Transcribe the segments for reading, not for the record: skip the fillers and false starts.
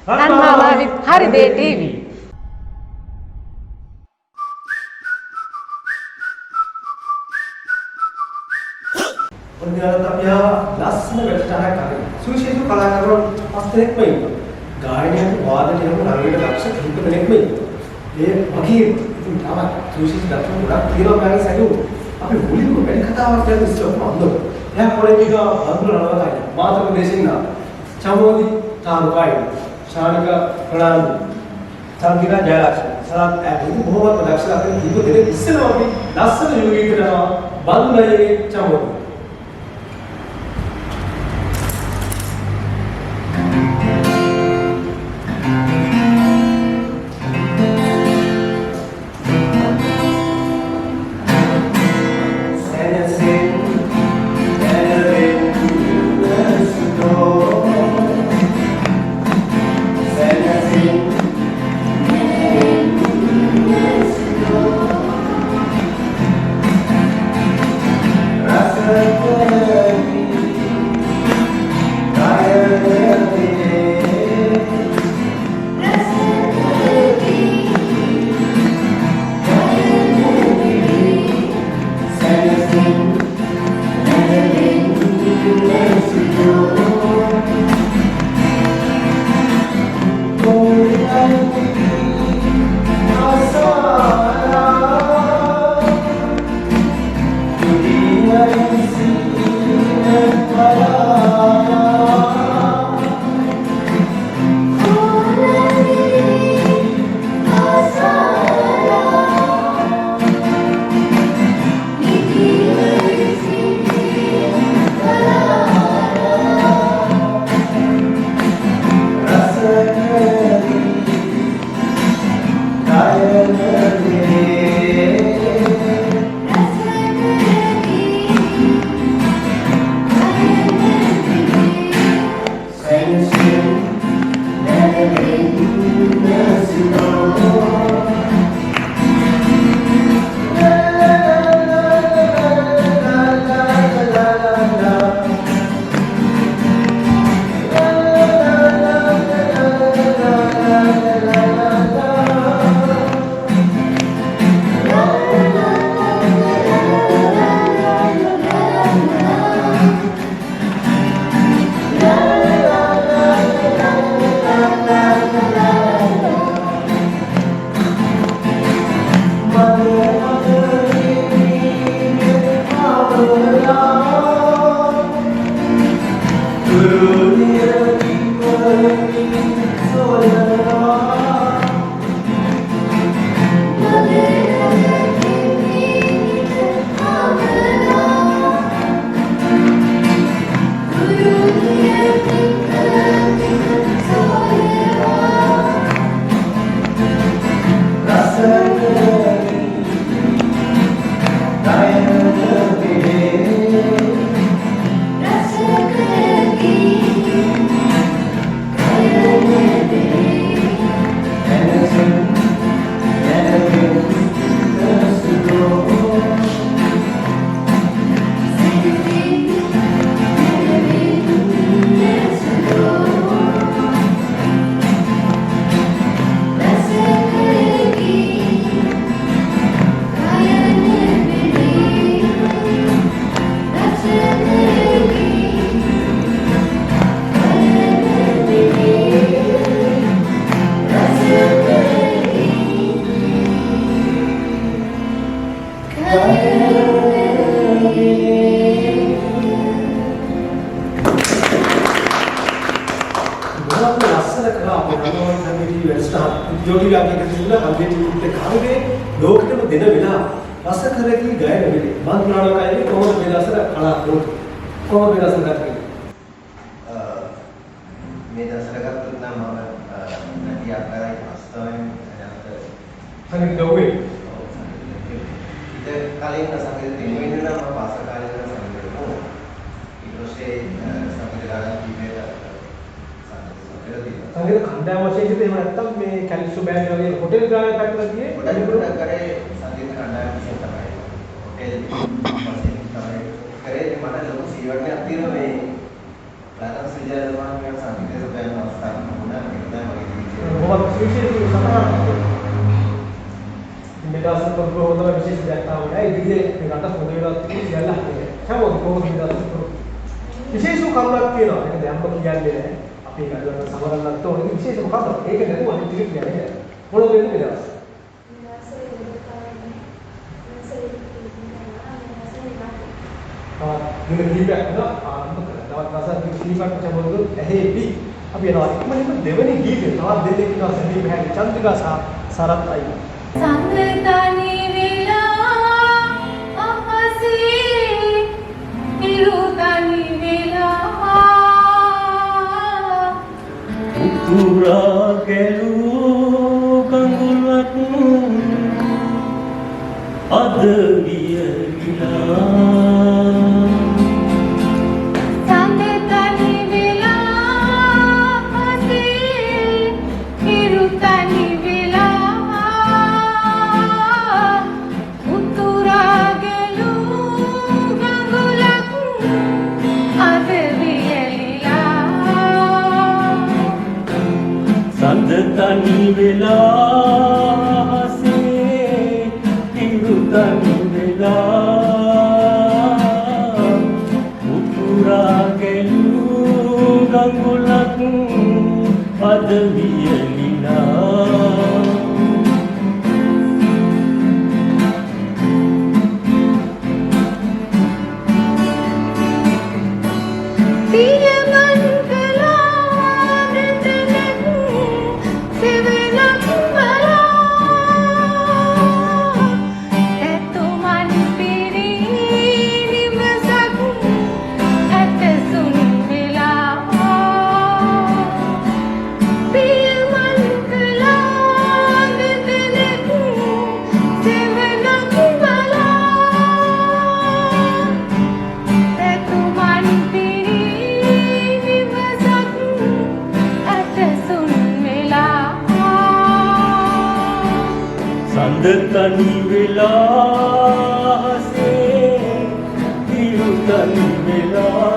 Ranmala with Hariday TV. tapi lassana වැඩසටහනක් කරගෙන සුවිශේෂ කලාකරුවන් පස් දෙනෙක්ම ඉන්නවා. ගායනයට වාදනයට රංගනයට දක්ෂ කිහිප දෙනෙක්ම ඉන්නවා. ඒ වගේ ඉතින් තවත් සුවිශේෂ දක්ෂ ගොඩක් තියෙනවා ගායන සැකෝ. අපි මුලින්ම වැඩි කතාවක් කියන ඉස්සෙල්ලා මොනවද? එයා පොළේමික අඳුරනවා තමයි. මාතෘ ප්‍රදේශින් නා. චමෝදි තාරුකායි. ශානික ප්‍රනාන්දු. සංගීතා ජයලක්ෂ්මී. සරත් ඇබුදු බොහොමත් දක්ෂ අපේ කිහිප දෙනෙක් ඉස්සෙල්ලා අපි ලස්සන යෝගී කරනවා. බඳුනයේ Chamodi. Karena sejauh mana yang sampai ke sebagian masa, kemudian kita සුවිශේෂී සටහනක්. මේ දවස් වල කොහොමද විශේෂ දෙයක් ආවනේ. ඒ විදිහේ මේ රට පොදු වෙලා තියෙන්නේ යල්ලා කියන්නේ. හැමෝම කොහොමද මේ දවස් වල විශේෂ කරුණක් තියෙනවා. ඒක දැම්ම කියන්නේ නැහැ. අපි ගලවන්න සමරන්නත් ඕනේ විශේෂ මොකක්ද? ඒක නේද අනිත් ටික කියන්නේ. මොනවද වෙන්නේ මේ දවස්? දින කීපයක් නේද ආරම්භ කරනවා. තවත් දවසක් කීපයක් චමොල්ලු ඇහෙපි. අපි යනවා ඉක්මනින්ම දෙවෙනි ගීතේ තවත් දෙන්නෙක් ඉන්නවා සනීප හැරි චන්ද්‍රිකා සහ සරත් අයියා. සංගතනි වෙලා අහසේ ඉරුතනි වෙලා උතුරා ගැලූ කඳුලක් අද වියවිලා සංගතනි වෙලා අහසේ ඉරුතනි වෙලා උතුරා ගැලූ කඳුලක් අද වියවිලා සඳ තනි වෙලා හසේ ඉරු තනි වෙලා උතුරා ගැලූ ගඟුලක් අද වියලිලා පියමන් කළා දෙතෙක් සෙවණක් බලා එතුමන් පිරි නිවසක් ඇතසුන් වෙලා පියමන් කළා දෙතෙක් සෙවණක් බලා එතුමන් පිරි නිවසක් ඇතසුන් වෙලා සඳ තනි වෙලා හසේ ඉරු තනි වෙලා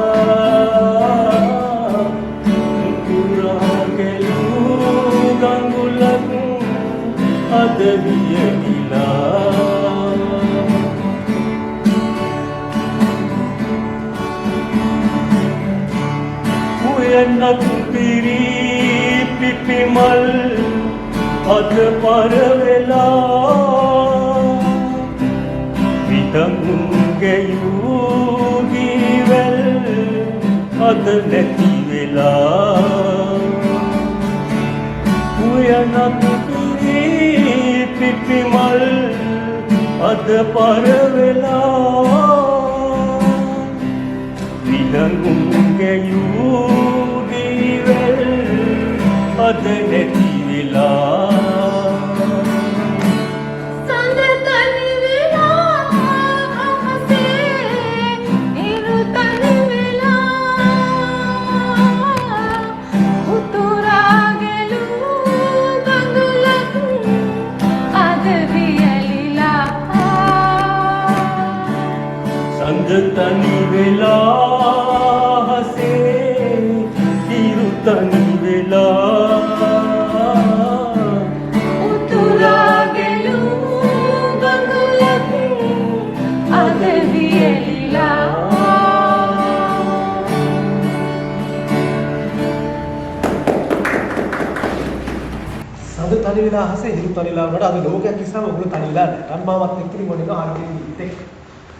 උතුරා ගැලූ ගඟුලක් අද වියවිලා උයනක් පිරි පිපිමල් අද පර වෙලා විතමුන් ගැයූ දීවැල් අද නැති වෙලා උයනක් පිරි පිපිමල් අද පර වෙලා විතමුන් ගැයූ දීවැල් අද නැති වෙලා සංගතනි වෙලා අහසේ ඉරුතනි වෙලා උතුරා ගැලූ ගඟුලක් අද වියලිලා සඳ තනි වෙලා හසේ ඉරු තනි වෙලා උතුරා ගැලූ ගඟුලක් අද වියලිලා සඳ තනි වෙලා හසේ හිරු තනිලා වුණාට අද ලෝකයක් ඉස්සම උගුරු තනිලා නැහැ. රන්මාවත් එක්ක ඉතින් මොනික ආරම්භයේ ඉතින්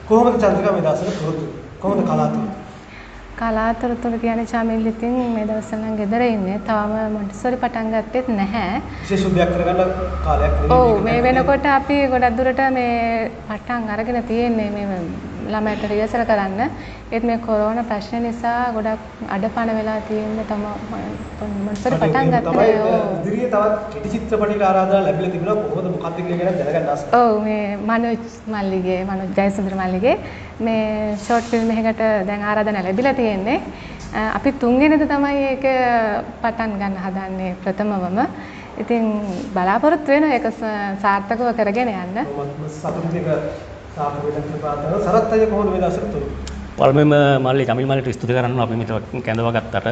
කොහොමද චන්ද්‍රිකා මේ දවස්වල පුරුදු? කොහොමද කලාතුර? කලාතුරතුර කියන්නේ චාමිල් ඉතින් මේ දවස්වල නම් ගෙදර ඉන්නේ. තවම මොන්ටිසෝරි පටන් ගත්තෙත් නැහැ. විශේෂ උදයක් කරගන්න කාලයක් ඔව් මේ වෙනකොට අපි ගොඩක් දුරට මේ පටන් අරගෙන තියෙන්නේ මේ ළමයට රියසල් කරන්න. ඒත් මේ කොරෝනා ප්‍රශ්න නිසා ගොඩක් අඩපණ වෙලා තියෙන්නේ තම මොන්ටිසෝරි පටන් ගත්තේ. ඉදිරියේ තවත් කෙටි චිත්‍රපටයක ආරාධනා ලැබිලා තිබුණා. කොහොමද මොකක්ද කියලා දැනගන්න ආසයි. ඔව් මේ මනෝජ් මල්ලිගේ මනෝජ් ජයසුන්දර මල්ලිගේ මේ ෂෝට් ෆිල්ම් එකකට දැන් ආරාධනා ලැබිලා තියෙන්නේ. අපි තුන්වෙනිද තමයි ඒක පටන් ගන්න හදන්නේ ප්‍රථමවම. ඉතින් බලාපොරොත්තු වෙනවා ඒක සාර්ථකව කරගෙන යන්න. සතුටින් එක සාර්ථක වෙන්න ප්‍රාර්ථනා කරනවා. සරත් අයියා කොහොමද මේ දවස්වල තුරු? පළමුවෙන්ම මල්ලි චමිල් මල්ලිට ස්තුති කරන්න අපි මෙතන කැඳව ගත්තට.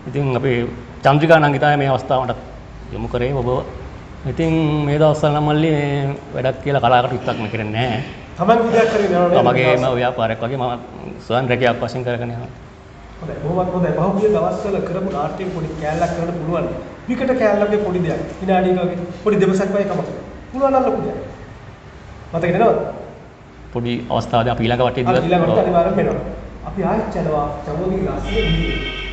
ඉතින් අපි චන්ද්‍රිකා නංගිතාය මේ අවස්ථාවට යොමු කරේ ඔබ. ඉතින් මේ දවස්වල නම් මල්ලි මේ වැඩක් කියලා කලාකට විතරක් මේ කරන්නේ නැහැ. තමන් උදයක් කරගෙන යනවා නේද? තමගේම ව්‍යාපාරයක් වගේ මම ස්වයං රැකියාවක් වශයෙන් කරගෙන යනවා. හොඳයි. බොහොමත් හොඳයි. පහුගිය දවස්වල කරපු නාට්‍යයේ පොඩි කෑල්ලක් කරන්න පුළුවන්. විකට කෑල්ලක්ගේ පොඩි දෙයක්. විනාඩියක වගේ පොඩි දෙබසක් වගේ කමක්. පුළුවන් නම් ලොකු දෙයක්. මතක නේද? පොඩි අවස්ථාවදී අපි ඊළඟ වටේදී ඊළඟ වටේ අනිවාර්යෙන් වෙනවා. අපි ආයෙත් යනවා චමෝගේ රාසියේ විදිහට.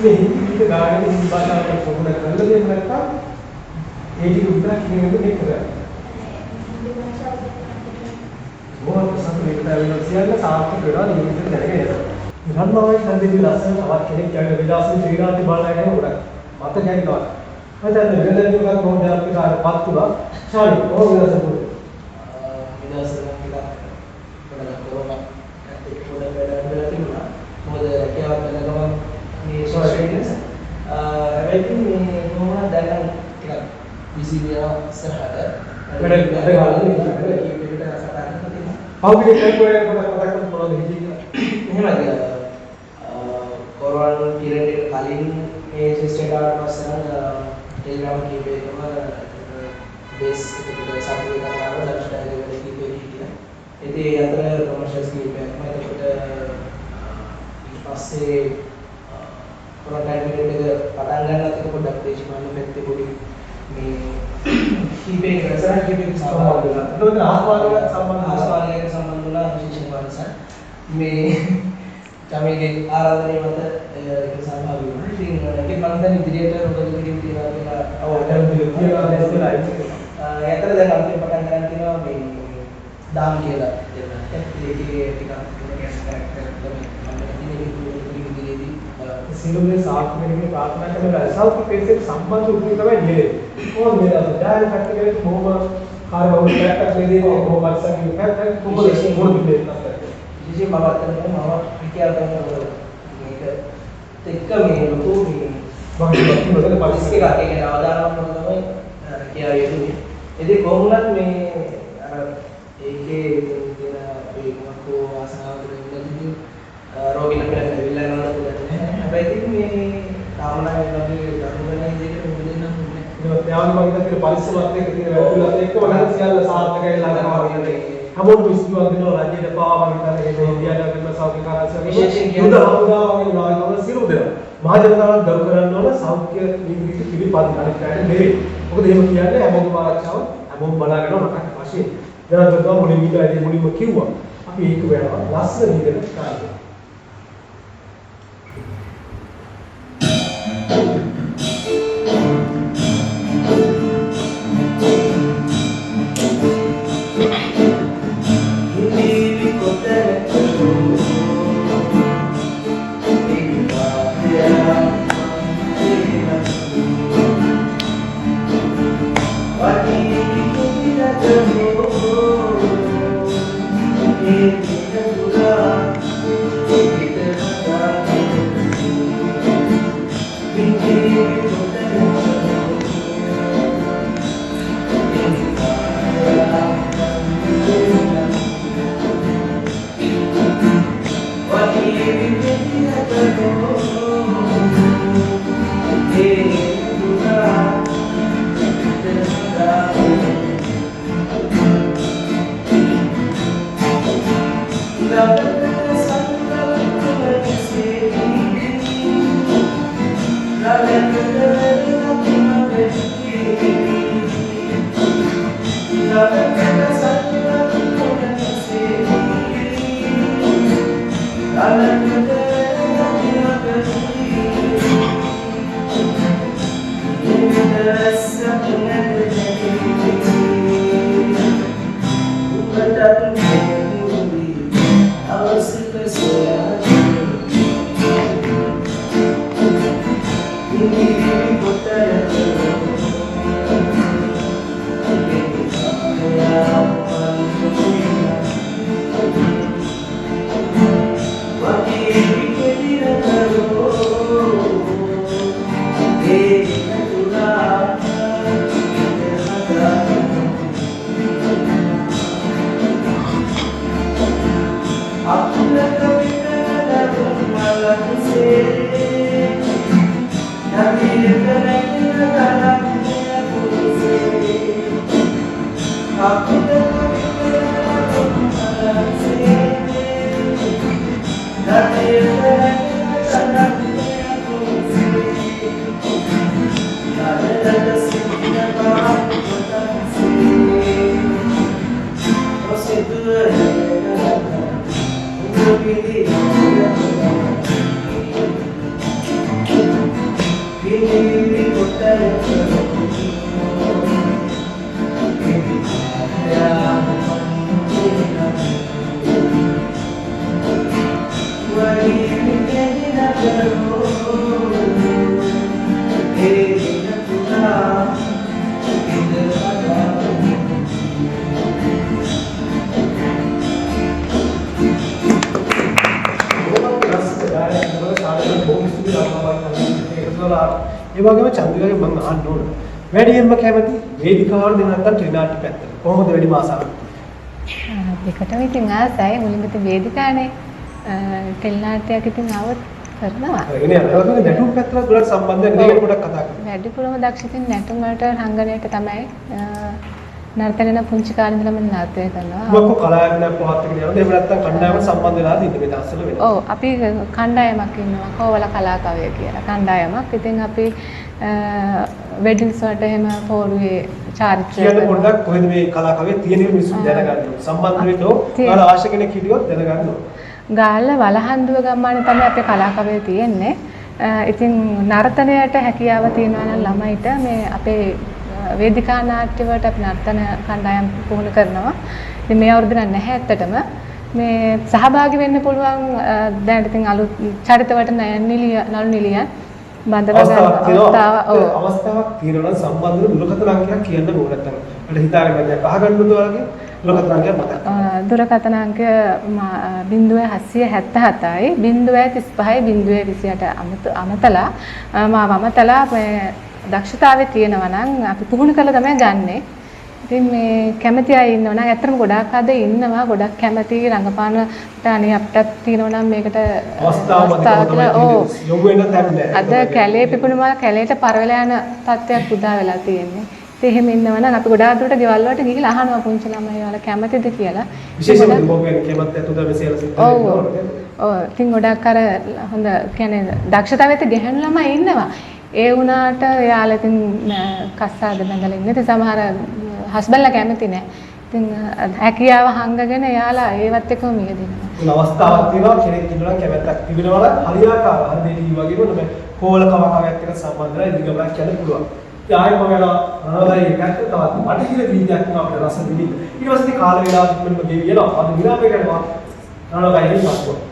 මේ හිතේ ගායන හින්දි භාෂාවට පොදුන කරලා දෙන්න නැත්නම් ඒ ටික විතරක් කියන එක දෙක කරා. මොකක්ද සම්පූර්ණ වෙලා සියල්ල සාර්ථක වෙනවා නිමිතිට දැනගෙන යනවා. රන්මාවයි සම්දේවි ලස්සන තවත් කෙනෙක් යන විලාසී ශ්‍රීරාජ්‍ය බාලයන් උඩ මත ගැනීමක්. මම දැන් වෙනදා දුකක් කොහොමද අපිට පත් තුලා ශාලි කොහොමද සම්පූර්ණ විලාසන කියලා පොඩක් කොරෝනා ඒක පොඩ වැඩ තිබුණා. මොකද රැකියාව කරන ගමන් මේ සෝෂියල්ස් හැබැයි මේ කොහොමද දැන් ටිකක් බිසි වෙනවා ඉස්සරහට වැඩ ගාලා පහුගිය කල්පයේ පොඩක් මතක් කරන්න මොනවද හිතේ කියලා. එහෙමද? කොරෝනා පීරියඩ් එක කලින් මේ සිස්ටම් එකට පස්සේ නම් ටෙලිග්‍රෑම් කීපේකම බේස් එකට සම්පූර්ණ කරනවා ලයිෆ්ස්ටයිල් එක කීපේ හිටියා. ඉතින් ඒ අතර ප්‍රොමෝෂන්ස් කීපයක්ම එතකොට ඊට පස්සේ කොරෝනා පීරියඩ් එක පටන් ගන්නත් එක පොඩ්ඩක් දේශපාලන පැත්තේ පොඩි මේ කීපේ කරසන කීපේ සම්බන්ධ වෙනවා. ඒකත් ආස්වාදයට සම්බන්ධ ආස්වාදයට සම්බන්ධ වුණා විශේෂයෙන් වරසන් මේ තමයිගේ ආරාධනය මත ඒක සහභාගී වුණා. ඉතින් ඒක මම දැන් ඉදිරියට මොකද කිරීම තියනවා කියලා ඇතර දැන් අපිට පටන් ගන්න තියෙනවා මේ දාම් කියලා දෙන්න. ඒකේ ටිකක් ගැස් කරැක්ටර් තමයි සිළුමේ සාක්ෂිකෙන්නේ ප්‍රාර්ථනා කරන සෞඛ්‍ය පෙරේට සම්බන්ධ උපේ තමයි නෙලේ. කොහොමද මේ දායක කට්ටියගේ බොහොම කාර්යබහුල පැත්තක් දෙන්නේ බොහොම අත්සන් පැත්තක් කොහොමද මොකද දෙන්නේ නැත්නම්. විශේෂයෙන් මම අතන මම කියලා ගන්නවා මේක එක්ක මේ ලොකු මේ පොලිස් එකක් ඒකේ අවදානමක් තමයි කියලා යෙදුනේ. ඉතින් කොහොමවත් මේ අර ඒකේ දෙන අපේ මොකෝ ආසනාවකට ඉඳලා රෝගී ළමයිලා ඇවිල්ලා යනවා කියලා. හැබැයි ඉතින් මේ තාමනාවේ වගේ දරුවනේ දෙකට මුදෙන්න ඕනේ. ඒක ත්‍යාග වගේ පරිස්සමත් එක්ක තියෙන වැඩිලත් එක්ක වඩා සියල්ල සාර්ථකයි ළඟනවා වගේ. හැමෝම විශ්වාස කරනවා රජයට පාවා වගේ කරලා ඉන්දියාවේ කරන සෞඛ්‍ය කාර්යසභාව විශේෂයෙන් කියන හමුදා වගේ නායකවරු සිරු දෙනවා. මහ ජනතාවට ගරු කරන්න ඕන සෞඛ්‍ය නීති පිළිපදින අනිත් පැයට නෙවෙයි. මොකද එහෙම කියන්නේ හැමෝම ආරක්ෂාව හැමෝම බලාගෙන රටක් වශයෙන්. ජනතාව මුලින්ම ඉඳලා මුලින්ම කිව්වා. අපි ඒක වෙනවා ලස්සන විදිහට කාර්යය. ඒ වගේම චන්ද්‍රිකාගේ මම අහන්න ඕන වැඩියෙන්ම කැමති වේදිකාවට දෙන්න නැත්නම් ටෙලිනාට්‍ය පැත්තට. කොහොමද වැඩි මාසාවක්? දෙකටම ඉතින් ආසයි. මුලින්ම ඉතින් වේදිකානේ ටෙලිනාට්‍යයක් ඉතින් આવොත් කරනවා. ඒ කියන්නේ අරගෙන නැටුම් පැත්තට ගොඩක් සම්බන්ධයක් නේ පොඩක් කතා කරමු. වැඩිපුරම දක්ෂ ඉතින් නැටුම් වලට රංගනයට තමයි නර්තනන පුංචි කාලේ ඉඳලම නර්තනය කරනවා. මොකක් කලාඥයෙක් පහත් එක්ක යනද එහෙම නැත්නම් කණ්ඩායමකට සම්බන්ධ වෙලාද ඉන්නේ මේ දවස්වල වෙනවා. ඔව් අපි කණ්ඩායමක් ඉන්නවා කෝවල කලාකවය කියලා කණ්ඩායමක්. ඉතින් අපි වෙඩින්ස් වලට එහෙම පෝරුවේ චාරිත්‍රාක් කියන්න පොඩ්ඩක් කොහෙද මේ කලාකවය තියෙන මිනිස්සු දැනගන්න ඕනේ. සම්බන්ධ වෙන්න ඕන අවශ්‍ය කෙනෙක් හිටියොත් දැනගන්න ඕන. ගාල්ල වලහන්දුව ගම්මානේ තමයි අපේ කලාකවය තියෙන්නේ. ඉතින් නර්තනයට හැකියාව තියෙනවා නම් ළමයිට මේ අපේ වේදිකා නාට්‍ය වලට අපි නර්තන කණ්ඩායම් පුහුණු කරනවා. ඉතින් මේ අවුරුද්ද නැහැ ඇත්තටම. මේ සහභාගී වෙන්න පුළුවන් දැන් ඉතින් අලුත් චරිත වලට නළු නිලියන් බඳව ගන්න අවස්ථාවක් තියෙනවා නම් සම්බන්ධ වෙන දුරකථන අංකයක් කියන්න ඕන නැත්නම් මට හිතාගෙන දැන් අහගන්න උදේ වගේ දුරකථන අංකයක් මතක්. දුරකථන අංකය 0777යි 035යි 028 අමතලා මාව අමතලා මේ දක්ෂතාවය තියෙනවා නම් අපි පුහුණු කරලා තමයි ගන්නෙ. ඉතින් මේ කැමති අය ඉන්නවා නම් ඇත්තටම ගොඩාක් අද ඉන්නවා ගොඩක් කැමති රංගපානට අනේ අපිටත් තියෙනවා නම් මේකට අවස්ථාවක් යොමු වෙන තැන නෑ. අද කැලේ පිපුණුම කැලේට පරවලා යන තත්ත්වයක් උදා වෙලා තියෙන්නේ. ඉතින් එහෙම ඉන්නවා නම් අපි ගොඩාක් දුරට ගෙවල් වලට ගිහිල්ලා අහනවා පුංචි ළමයි වල කැමතිද කියලා. විශේෂයෙන්ම මොකක්ද කැමති අතුද මෙසේලා සිද්ධ වෙනවා. ඔව් ඉතින් ගොඩක් අර හොඳ කියන්නේ දක්ෂතාවයට ගැහෙන ළමයි ඉන්නවා. ඒ වුණාට එයාලා ඉතින් කස්සාද බඳලා ඉන්නේ. ඉතින් සමහර හස්බන්ඩ්ලා කැමති නැහැ. ඉතින් හැකියාව හංගගෙන එයාලා ඒවත් එක්කම මියදිනවා. ඒ අවස්ථාවක් තියෙනවා කෙනෙක් ඉන්නවා කැමැත්තක් තිබෙනවා නම් හරියාකාර හරි දෙවි වගේම මේ කෝල කවකවයක් එක්ක සම්බන්ධලා ඉදිරි ගමනක් යන්න පුළුවන්. ඉතින් ආයෙත් මම යනවා අනවලයි එකත් තවත් පටිඝන වීදියක් තියෙනවා අපිට රස විඳින්න. ඊට පස්සේ කාල වේලාවක් මෙන්න ගෙවියනවා. අද විරාමයකට යනවා. අනවලයි පස්සේ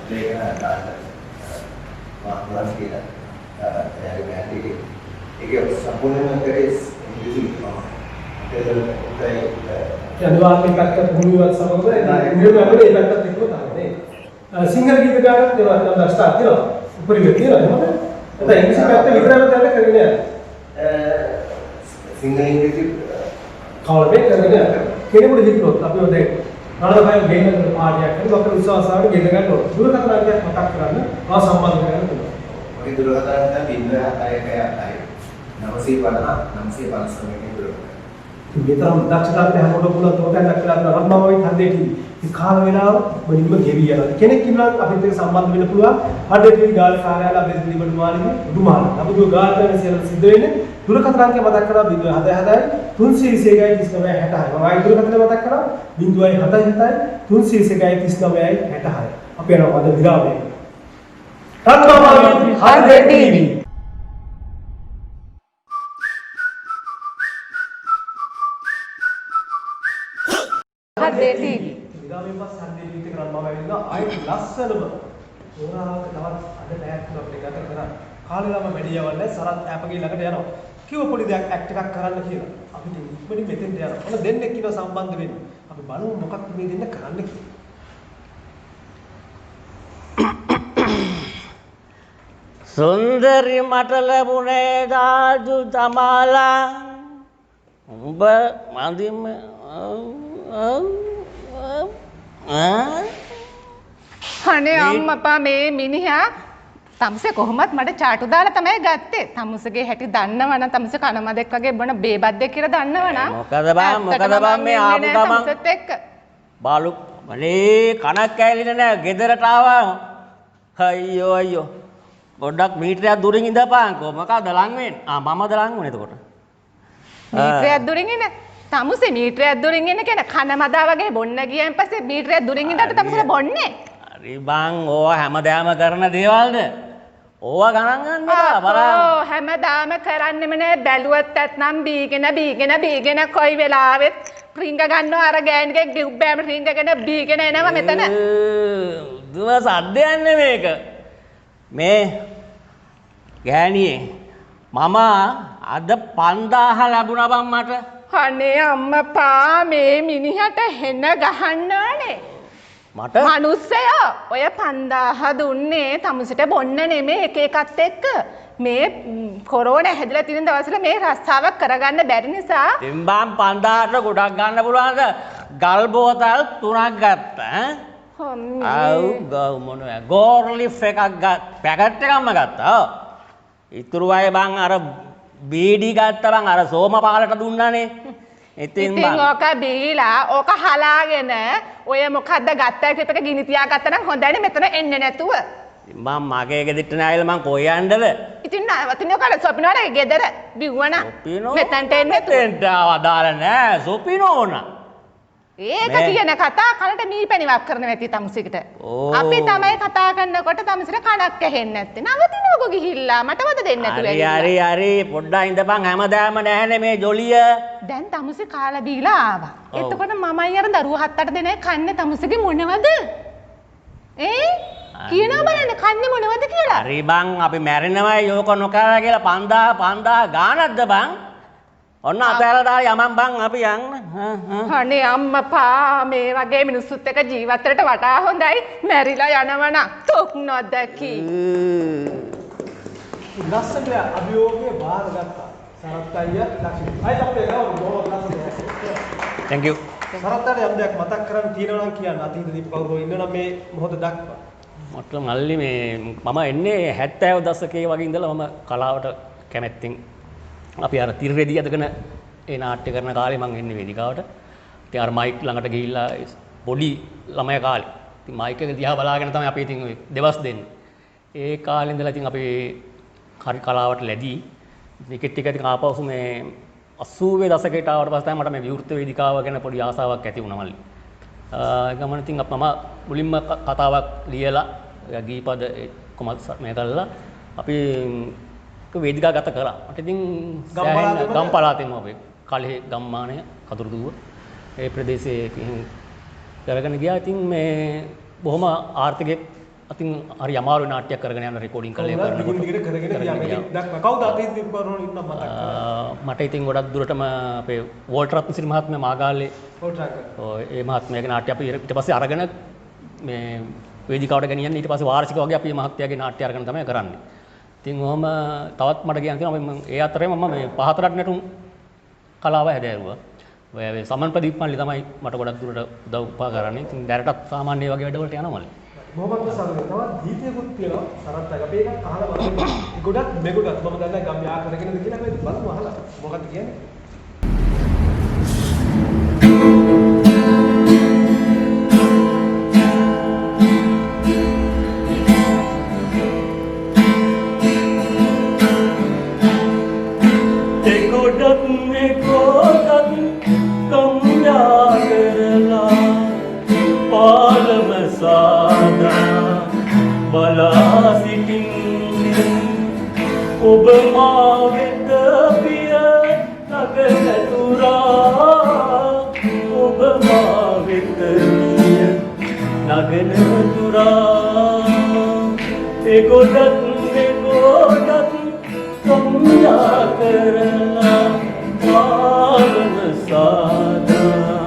ප්ලේ කරන දාන්න මාස් කියලා එයාගේ බෑන්ඩ් එකේ ඒක සම්පූර්ණයෙන්ම කරේ ඉංග්‍රීසි ඒ අනිවාර්යයෙන් පැත්තට මුළුවත් සමග නියම අපේ ඒ පැත්තත් එක්කම තමයි සිංහල ගීත ගානක් දෙනවා නම් දස්තා තියෙනවා උපරිම තියෙනවා එහෙමද නැත්නම් ඉංග්‍රීසි පැත්ත විතරම දැන් කරගෙන යනවා සිංහල ඉංග්‍රීසි කවුරුද කරගෙන කෙනෙකුට හිතුනොත් අපි ඔතේ රණබය ගේන පාඩියක් කරලා ડોක්ටර් විශ්වාසාවට ගෙද ගන්න ඕන දුරකථන අංකයක් මතක් කරන්න ආ සම්බන්ධ කරගන්න පුළුවන් ඔය දුරකථන නැත්නම් 061 950 දුරකථන මෙතරම් දක්ෂතාවයක් හැමෝටම පුළුවන් තෝතෙන් දක්වලා තියෙනවා මම ওই හන්දේ කිව්වේ මේ කාල වේලාව බලින්ම ගෙවි යනවා කෙනෙක් ඉන්නවා අපිත් එක්ක සම්බන්ධ වෙන්න පුළුවන් හන්දේ ටීවී ගාල් කාර්යාලය අපේ දිලිබඩ මාළිගේ උඩුමාන අපේ ගාල් කරන සියල්ල සිද්ධ වෙන්නේ දුරකථන අංකය මතක් කරලා 077 321 39 66 මම ආයි දුරකථන මතක් කරා 077 321 39 66 අපි යනවා අද විරාමයේ රත්නමාලි හන්දේ ටීවී හන්දේ ටීවී විරාමයෙන් පස්සේ හන්දේ ටීවී එක රන් මම ඇවිල්ලා ආයි ලස්සනම ඕරාවක තවත් අද ටැග් අපිට ගත කරා කාලේ ළම වැඩි යවන්නේ සරත් ඇපගේ ළඟට යනවා කිව්ව පොඩි දෙයක් ඇක්ට් එකක් කරන්න කියලා අපිට ඉක්මනින් මෙතෙන්ට යනවා ඔන්න දෙන්නෙක් ඉන්නවා සම්බන්ධ වෙන්න අපි බලමු මොකක්ද මේ දෙන්න කරන්න කියලා සුන්දරි මට ලැබුණේ දාජු තමාලා උඹ මදිම අනේ අම්මපා මේ මිනිහා තමුසේ කොහොමත් මට චාටු දාලා තමයි ගත්තේ. තමුසේගේ හැටි දන්නවනම් තමුසේ කනමදෙක් වගේ බොන බේබද්දෙක් කියලා දන්නවනම් මොකද බං මේ ආපු ගමන් තමුසෙත් එක්ක බාලු මලේ කනක් ඇලිලා නෑ ගෙදරට ආවා අයියෝ අයියෝ පොඩ්ඩක් මීටරයක් දුරින් ඉඳපාන්කෝ මොකද ලං වෙන්නේ මමද ලං වුනේ එතකොට මීටරයක් දුරින් ඉන්න තමුසේ මීටරයක් දුරින් ඉන්න කියන කනමදා වගේ බොන්න ගියන් පස්සේ මීටරයක් දුරින් ඉඳලා තමුසේ බොන්නේ හරි බං ඕවා හැමදාම කරන දේවල්ද ඕවා ගණන් ගන්න එපා බලන්න හැමදාම කරන්නෙම නෑ බැලුවත් ඇත්නම් බීගෙන කොයි වෙලාවෙත් රිංග ගන්නවා අර ගෑණිගේ ඩිව්බෑම රිංගගෙන බීගෙන එනවා මෙතන දුව සද්දයක් මේක මේ ගෑණියේ මම අද 5000 ලැබුණා බං මට අනේ අම්මපා මේ මිනිහට හෙන ගහන්න ඕනේ මට මිනිස්සයෝ ඔය 5000 දුන්නේ තමුසෙට බොන්න නෙමෙයි එක එකත් එක්ක මේ කොරෝනා හැදලා තියෙන දවස්වල මේ රස්සාවක් කරගන්න බැරි නිසා ඉතින් බං 5000ට ගොඩක් ගන්න පුළුවන්ද ගල් බෝතල් 3ක් ගත්තා ආව් ගව් මොනවා ගෝර්ලිෆ් එකක් පැකට් එකක්ම ගත්තා ඉතුරු අය බං අර බීඩි ගත්තා බං අර සෝමපාලට දුන්නානේ ඉතින් ඕක බීලා ඕක හලාගෙන ඔය මොකද්ද ගත්තා ක්ලිප් එක ගිනි තියාගත්තා නම් හොඳයි මෙතන එන්නේ නැතුව මම මගේ ගෙදරට නෑවිලා මං කොයි යන්නද ඉතින් නවතිනෝ කල සොපිනෝනේ ගෙදර බිව්වන මෙතනට එන්නේ මෙතෙන්ට වදාලා නෑ සොපිනෝන ඒක කියන කතා කනට මීපැණිවක් කරන වැටි තමුසෙකට අපි තමයි කතා කරනකොට තමුසෙට කනක් ඇහෙන්නේ නැත්තේ නවතිනෝකෝ ගිහිල්ලා මට වද දෙන්න නැතුව හරි පොඩ්ඩක් ඉඳපන් හැමදාම නැහැනේ මේ ජොලිය දැන් තමුසේ කාලා බීලා ආවා එතකොට මමයි අර දරුවෝ 7-8 දෙනෙක් කන්නේ තමුසේගේ මොනවද කියනවා බලන්න කන්නේ මොනවද කියලා හරි බං අපි මැරෙනවා යෝක නොකරලා කියලා 5000 ගානක්ද බං ඔන්න අතෑරලා දාලා යමන් බං අපි යන්න අනේ අම්මපා මේ වගේ මිනිස්සුත් එක්ක ජීවත් වෙන්නට වඩා හොඳයි මැරිලා යනවනම් තොක් නොදකි ලස්සනට අභියෝගයේ බාර ගත්තා සරත් අයියා ලක්ෂණ අයිත් අපේ ගාව බොහොම ලස්සනයි thank you සරත්ට යම් දෙයක් මතක් කරන් තියෙනවා නම් කියන්න අතීතදී කවුරු ඉන්නනම් මේ මොහොත දක්වා මට මල්ලි මේ මම එන්නේ 70 දශකයේ වගේ ඉඳලා මම කලාවට කැමැත්තෙන් අපි අර තිරරෙදි අදගෙන ඒ නාට්‍ය කරන කාලේ මම එන්නේ වේදිකාවට. ඉතින් අර මයික් ළඟට ගිහිල්ලා පොඩි ළමයා කාලේ. ඉතින් මයික් එක දිහා බලාගෙන තමයි අපි ඉතින් දෙවස් දෙන්නේ. ඒ කාලේ ඉඳලා ඉතින් අපි හරි කලාවට ලැබී ටික ඉතින් ආපහු මේ 80 දශකයට ආවට පස්සේ තමයි මට මේ විවෘත වේදිකාව ගැන පොඩි ආසාවක් ඇති වුණා මල්ලි. ගමන ඉතින් මම මුලින්ම කතාවක් ලියලා ගීපද කොමත් මේ කරලා අපි වේදිකා ගත කරා. මට ඉතින් ගම් පළාතේම ඔබේ කලේ ගම්මානය කතුරුදුව ඒ ප්‍රදේශයේ කරගෙන ගියා. ඉතින් මේ බොහොම ආර්ථිකයේ අතින් හරි අමාරු නාට්‍යයක් කරගෙන යන රෙකෝඩින් කළේ කරනකොට කවුද අතේ ඉන්න මතක් මට ඉතින් ගොඩක් දුරටම අපේ වෝල්ට් රත්නසිරි මහත්මයා මාගාල්ලේ ඒ මහත්මයාගේ නාට්‍ය අපි ඊට පස්සේ අරගෙන මේ වේදිකාවට ගෙනියන්නේ ඊට පස්සේ වාර්ෂික වගේ අපි මහත්මයාගේ නාට්‍ය අරගෙන තමයි කරන්නේ. ඉතින් ඔහම තවත් මට කියන්න තියෙනවා මම ඒ අතරේ මම මේ පහතරක් නැටුම් කලාව හැදෑරුවා. ඔය සමන් ප්‍රදීප් මල්ලි තමයි මට ගොඩක් දුරට උදව් උපකාර කරන්නේ. ඉතින් දැනටත් සාමාන්‍ය වගේ වැඩවලට යනවා මල්ලි. මොහොමඩ් සමග තවත් ගීතයකුත් තියෙනවා සරත් එක. අපි ඒක අහලා බලමු. ගොඩක් මෙගොඩක් මම දන්නේ ගම්යා කරගෙනද කියලා අපි බලමු අහලා. මොකක්ද කියන්නේ? බලා සිටින්නේ ඔබ මා වෙත පිය නගනතුරා ඔබ මා වෙත පිය නගනතුරා ඒ ගොඩක් සම්යා කරලා පාලම සාදා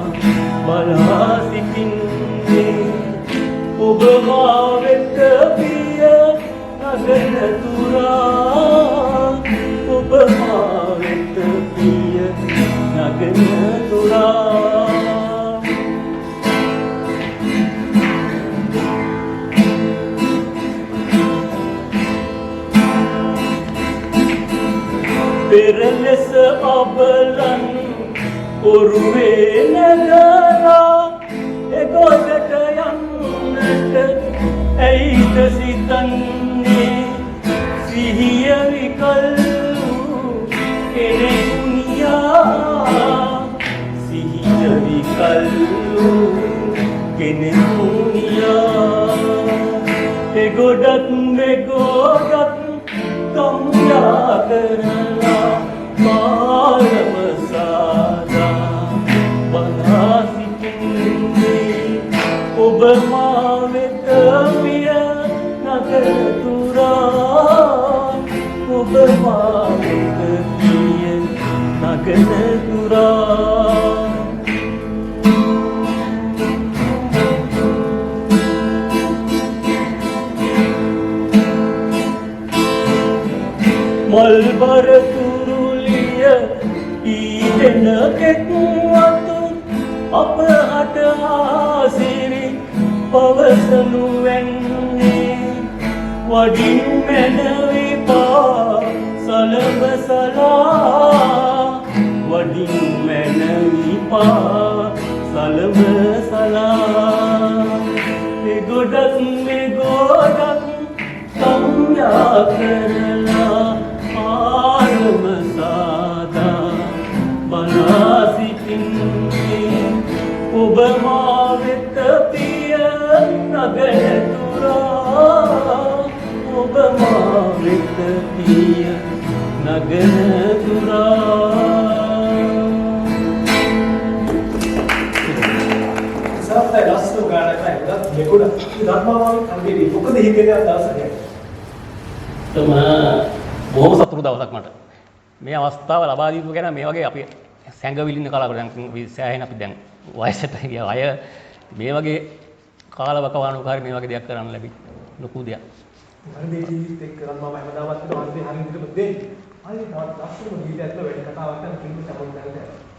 බලා සිටින්නේ ඔබ මා වෙත පිය නගනතුරා ඔබ මා වෙත පිය නගනතුරා පෙර ලෙස අබලන් ඔරුවේ නැගලා එගොඩට යන්නට ඇයිද සිතන්නේ සිහිය විකල්ලු කෙනෙකුනියා සිහිය විකල්ලු කෙනෙකුනියා එගොඩත් මෙගොඩත් කම්යා කරලා පාරම සාදා බලා සිටින්නේ ඔබ මා වෙත පිය නගනතුරා ඔබ මා වෙත පිය නගනතුරා මල්බර තුරුලිය ඊදෙන කෙක්වතු අප හට ආසිරි පවසනු වෙන්නේ වඩින් මැනවිපා සලබ සලා වඩින් මැනවිපා සලබ සලා එගොඩක් මෙගොඩක් සම්යා කරලා ආරම සාදා බලා සිටින්නේ ඔබ මා වෙත පිය නගනතුරා ඔබ මා වෙත පිය නගනතුරා සරත් ලස්සන ගානක් නේද මෙගොඩ ධර්මාවාමි කල්පේ මොකද හිතේ දවසක් බොහොම සතුටු දවසක් මට මේ අවස්ථාව ලබා දීපු ගැන මේ වගේ අපි සැඟවිලින්න කලාවකට දැන් සෑහෙන අපි දැන් වයසට ගිය අය මේ වගේ කාලවකවානුකාරී මේ වගේ දෙයක් කරන්න ලැබි ලොකු දෙයක්. හරි මේ ජීවිතේ එක්ක මම හැමදාමත් හිතුවා හරි විදිහට දෙන්නේ. හරි තවත් ලස්සනම ගීතයක් වැඩ කතාවක් කරන ෆිල්ම් එකක් කරන්න.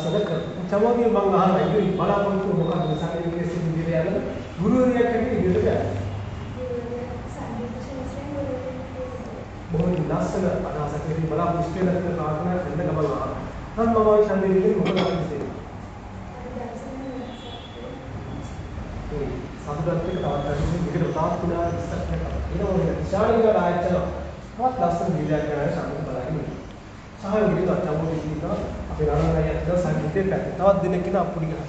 ලස්සන කරනවා. චමෝගේ මම අහනවා ඉතින් බලාපොරොත්තු මොකක්ද සංගීතයේ සිද්ධිය යන ගුරුවරියක් හැටියට ඉඳලා ගන්න. බොහොම ලස්සන අදහසක් ඉතින් බලාපොරොත්තු වෙන ප්‍රාර්ථනා කරන ගමන නම් මම ওই සංගීතයේ මොකද කියන්නේ? සම්බන්ධ එක්ක තවත් විදිහට තාක්ෂණා ඉස්සක් කරනවා. ඊළඟට ශාරීරික ආයතන වත් ලස්සන විදියක් කරලා සම්බන්ධ බලන්න. සහයෝගී අත්‍යවශ්‍ය විදිහට අපේ රණාගය ඇතුළත සංගීතයේ පැත්තේ තවත් දිනක් කියන අපුඩි ගන්න.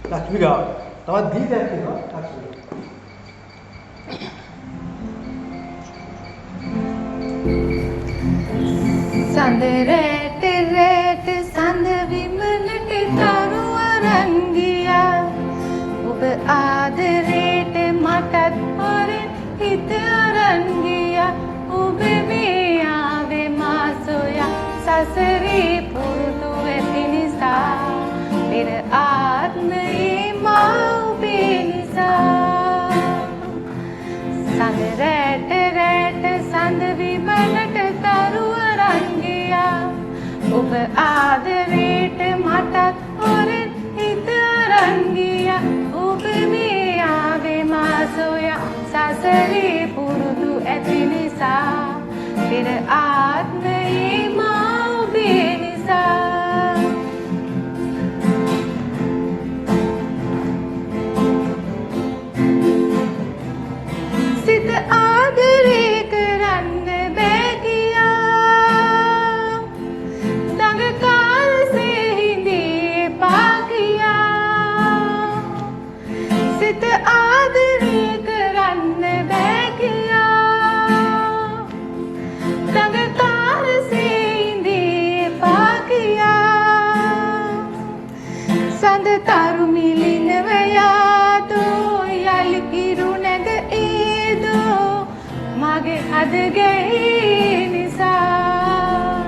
ලක්ෂ්මී ගාව. තවත් ගීතයක් තියෙනවා ලක්ෂ්මී. සඳ රැට රැට සඳ විමලට තරුව රංගියා ඔබ ආදරේට මටත් හොරෙන් හිත අරන් ගියා ඔබ මේ ආවේ මා සොයා සසරේ පුරුදු ඇති නිසා පෙර ආත්මයේ මා ඔබේ නිසා සඳ රැට රැට සඳ විමලට තරුව රංගියා ඔබ ආදරේට මටත් හොරෙන් හිත අරන් ගියා ඔබ මේ ආවේ මා සොයා සසරේ පුරුදු ඇති නිසා පෙර ආත්මයේ මා ඔබේ නිසා සිත ආදරේ කරන්න බෑ කියා දඟකාරසේ ඉඳී එපා කියා සඳ තරු මිලිනව යාදෝ යලි කිරු නැග ඒදෝ මගේ හද ගැහි නිසා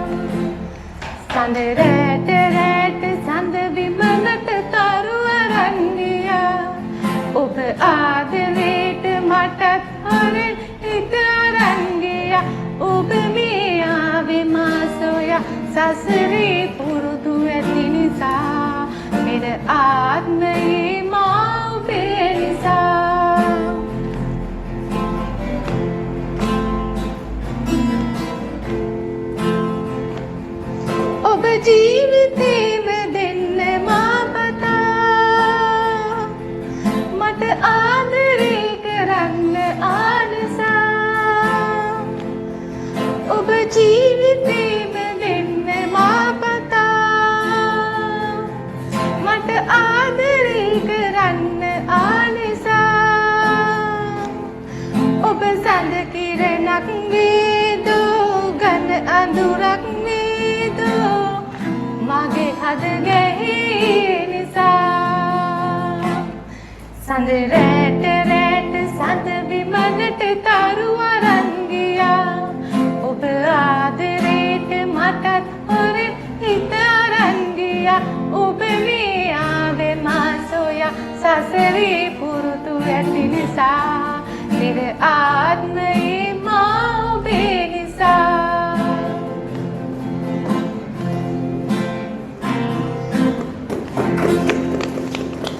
සඳ රැට රැට සඳ විමනට තරු අරන් ගියා ඔබ ආදරේට මටත් හොරෙන් හිත අරන් ගියා ඔබ මේ ආවේ මා සොයා සසරේ පුරුදු ඇති නිසා මෙර ආත්මයේ මා ඔබේ නිසා ඔබ ජීවිතේම දෙන්න මා පතා මට ආදරේ කරන්න ආනසා ඔබ ජීවිතේම දෙන්න මා පතා මට ආදරේ කරන්න ආනසා ඔබ සඳ කිරණක් වේදෝ ඝන අඳුරක් වේදෝ මගේ හද ගැහි නිසා සඳ රැට රැට සඳ විමනට තරු අරන් ගියා ඔබ ආදරේට මටත් හොරෙන් හිත අරන් ගියා ඔබ මේ ආවේ මා සොයා සසරේ පුරුදු ඇති නිසා නිර ආත්මයේ මා ඔබේ නිසා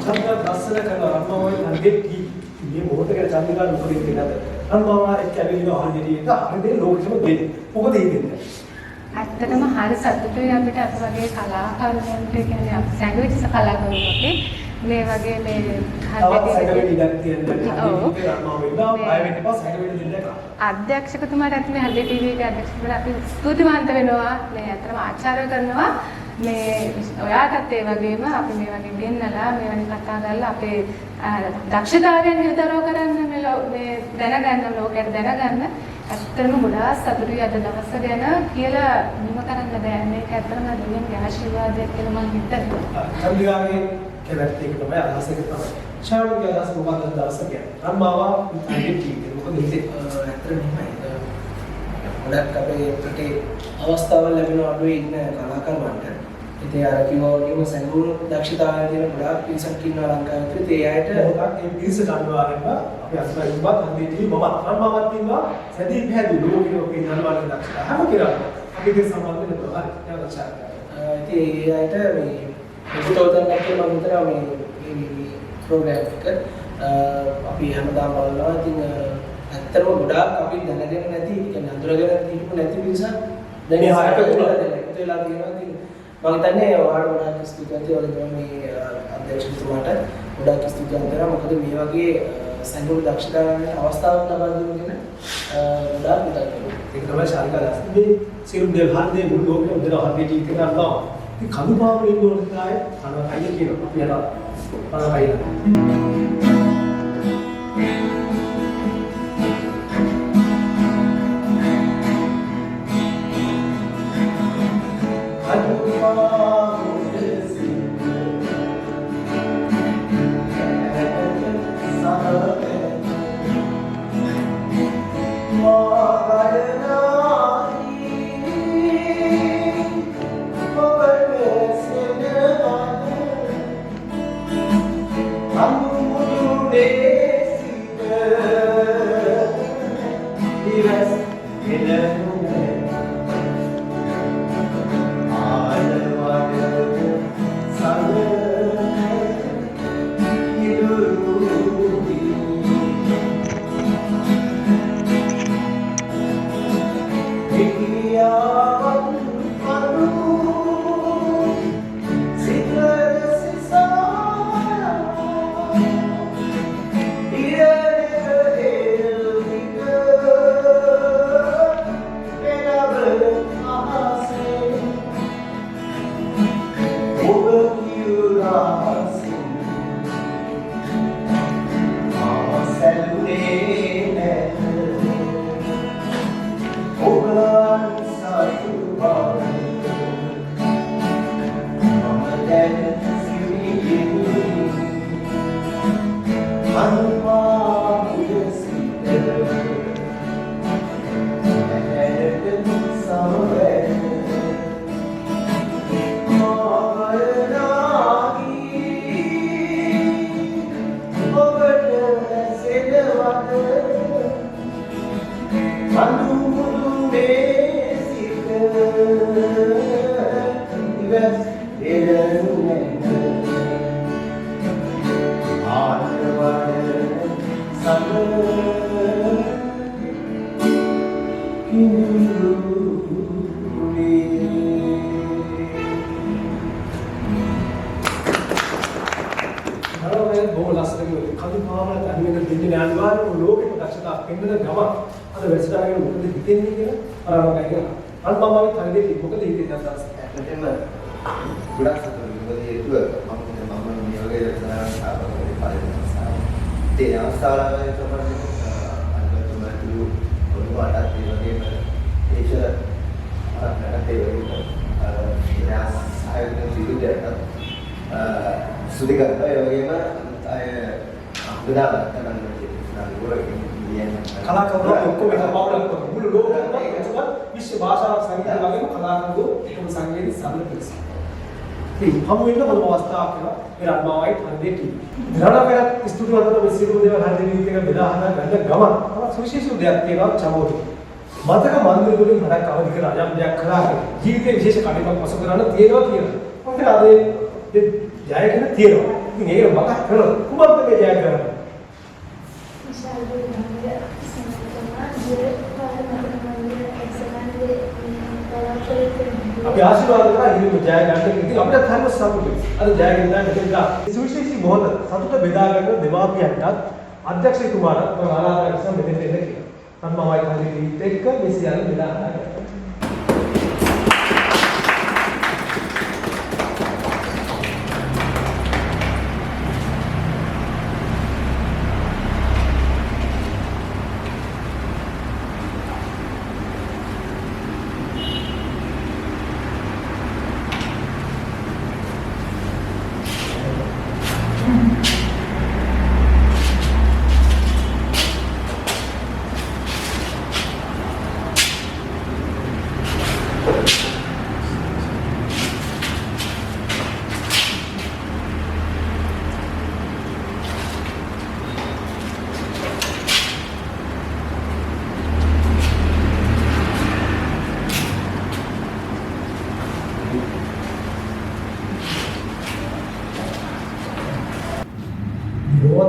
චන්ද්‍ර දස්සන කරන රම්මාවයි හන්දෙක්කි මේ මොහොතකට චන්ද්‍රිකා උපදින්න නේද රම්මාවා එක්ක ඇවිල්ලා හරියට හරියට ලෝකෙම දෙන්නේ මොකද හිතෙන්නේ ඇත්තටම හරි සතුටුයි අපිට අප වගේ කලාකරුවන්ට කියන්නේ අපි සැඟවිච්ච කලාකරුවෝ අපි මේ වගේ මේ අධ්‍යක්ෂකතුමාට ඇත්ත මේ හදේ ටීවී එකේ අධ්‍යක්ෂකතුමාට අපි ස්තුතිවන්ත වෙනවා මේ අතරම ආචාර්ය කරනවා මේ ඔයාටත් ඒ වගේම අපි මේ වගේ ගෙන්නලා මේ වගේ කතා කරලා අපේ දක්ෂතාවයන් නිරතරව කරන්න මේ දැනගන්න ලෝකයට දැනගන්න ඇත්තටම ගොඩාක් සතුටුයි අද දවස ගැන කියලා නිම කරන්න බෑ මේක ඇත්තටම දෙවියන්ගේ ආශිර්වාදයක් කියලා මම හිතනවා චන්ද්‍රිකාගේ කැමැත්ත එක තමයි අදහස එක තමයි ශාරුගේ අදහස මොකක්ද දවස කියන්නේ රම්මාවා හන්දෙක්කි මොකද හිතේ ඇත්තටම එහෙමයි ගොඩක් අපේ රටේ අවස්ථාවල් ලැබෙනවා අඩුවේ ඉන්න කලාකරුවන්ට. ඉතින් අර කිව්වා වගේම සංගුණ දක්ෂතාවය තියෙන ගොඩාක් පිරිසක් ඉන්නවා ලංකාවේ. ඉතින් ඒ අයට මොකක් ඒ පිරිසට අනිවාර්යයෙන්ම අපි අස්වැයිවත් හන්දෙක්කි මමත් රම්මාවත් ඉන්නවා සැදී පැහැදිලි ලෝකෙක ඔකේ නල්වාගේ දක්ෂතාව හැම කෙනාම අපිට සම්බන්ධ වෙනවා හරි ඒක ලක්ෂණ. ඉතින් ඒ අයට මේ පුතෝතන් නැකේ මම හිතනවා මේ ප්‍රෝග්‍රෑම් එක අපි හැමදාම බලනවා. ඉතින් ඇත්තටම ගොඩාක් අපි දැනගෙන නැති කියන්නේ අඳුරගෙන හිටපු නැති පිරිසක් දැන් මේ හරක වෙලා තියෙනවා. ඉතින් මම හිතන්නේ ඔයාලට ගොඩාක් ස්තුතියි වගේ මේ අධ්‍යක්ෂකතුමාට ගොඩාක් ස්තුතියි කරනවා. මොකද මේ වගේ සංගීත දක්ෂතාවයකට අවස්ථාවක් ලබා දුන්න කෙනා ගොඩාක් උදව් ඒක තමයි ශාරිකා දාස් මේ සියලු දෙවහන්දේ මුළු ලෝකෙම දෙන හර්බේටි කරනවා. ඉතින් කනුපාවල ඉන්න ඕන කාය කනකයි කියනවා. අපි යනවා කනකයි. අපි ආශිර්වාද කරා ඉතින් ජය ගන්න. ඉතින් අපිට හරිම සතුටුයි. අද ජය ගෙනා මෙතන සුවිශේෂී මොහොත සතුට බෙදා ගන්න දෙමාපියන්ටත් අධ්‍යක්ෂකතුමාට මම ආරාධනා කරනවා මෙතෙන් එන්න කියලා. සම්මාවයි කන්දිත් එක්ක මේ සියල්ල බෙදා ගන්න.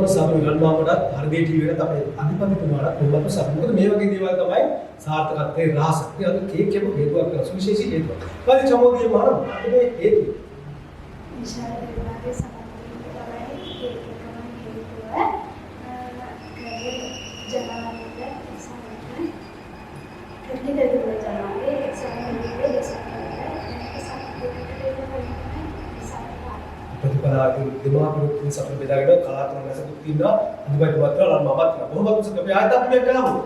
සතුටු ගන්නාමඩත් හර්දේ ටීවී එකට අපේ අධිපතිතුමාට කොහොමද සතුටු. මොකද මේ වගේ දේවල් තමයි සාර්ථකත්වයේ රහස. ඒ අද කේක් එක හේතුවක් කරලා සුවිශේෂී හේතුවක්. ඊපස්සේ චමෝදියේ මහා මේ හේතුව. විශාල විභාගයේ සමන්විත තමයි කේක් එකම හේතුව. ජනවාරයේ එක්සාම් එක. කටිදේ ජනවාරයේ එක්සාම් ප්‍රතිපදාවේ දෙමාපියන් සතුට බෙදාගෙන කලාතුරකින් සතුට තියෙනවා. අනිවාර්යයෙන්ම මම මමත් බොහොමත් සතුටුයි. අපි ආයෙත් අපි මේක කරමු.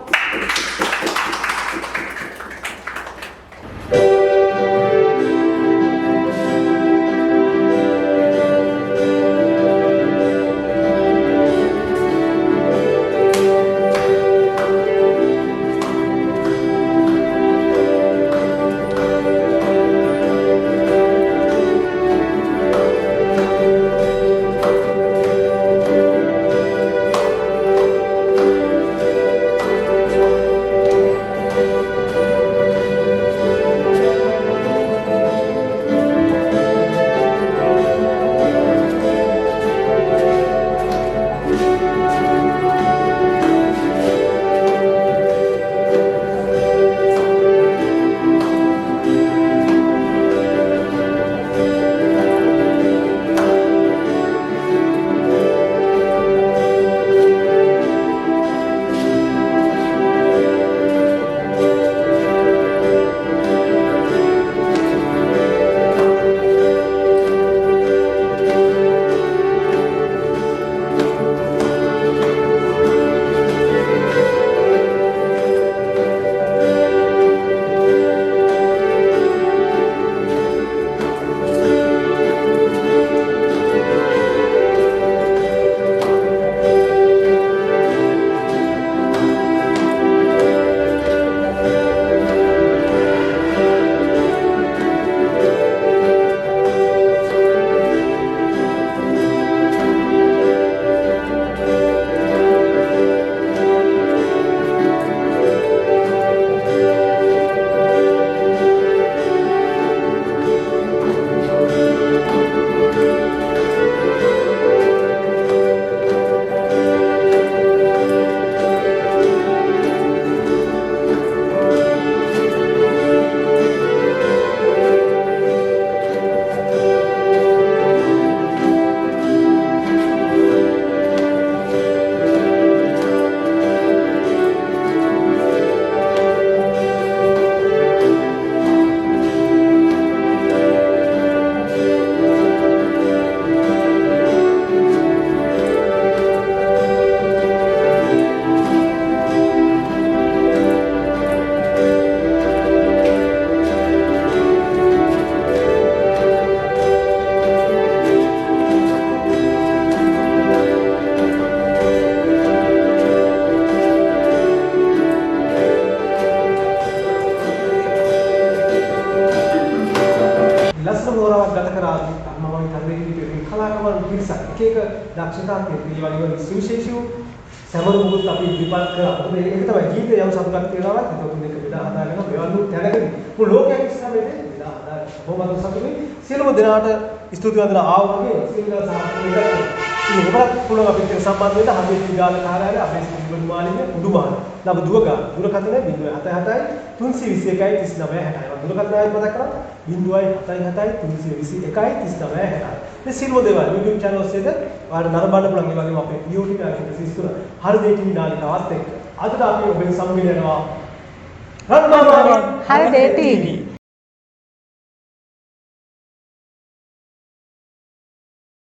පිරිසක් එක එක දක්ෂතා තියෙන ඒ වගේ සුවිශේෂී සමරුමුත් අපි ඉදිරිපත් කරා. මොකද ඒක තමයි ජීවිතය යම් සතුටක් තියනවත් ඒක තුන එක බෙදා හදාගෙන මෙවලු තැනකදී මුළු ලෝකයක් ඉස්සරහේ බෙදා හදාගන්න. බොහොම සතුටුයි. සියලුම දෙනාට ස්තුති වන්දනා ආවා වගේ සිංහල සාහිත්‍යයට ඉතින් ඔබට පුළුවන් අපිට සම්බන්ධ වෙන්න හදේ විද්‍යාල කාර්යාලය අපේ සිංහල මාලින්‍ය උඩුමාන. නම දුවගා දුරකථන 077 321 3960. දුරකථන ආයෙත් මතක් කරා 077 321 3960. මේ සිල්ව දේවල් YouTube channel එකේ ඔයාලට නරඹන්න පුළුවන්. ඒ වගේම අපේ YouTube channel සිස්තුන හරිදේ TV නාලිකාවත් එක්ක. අදට අපි ඔබෙන් සමගින් යනවා. හරිදේ TV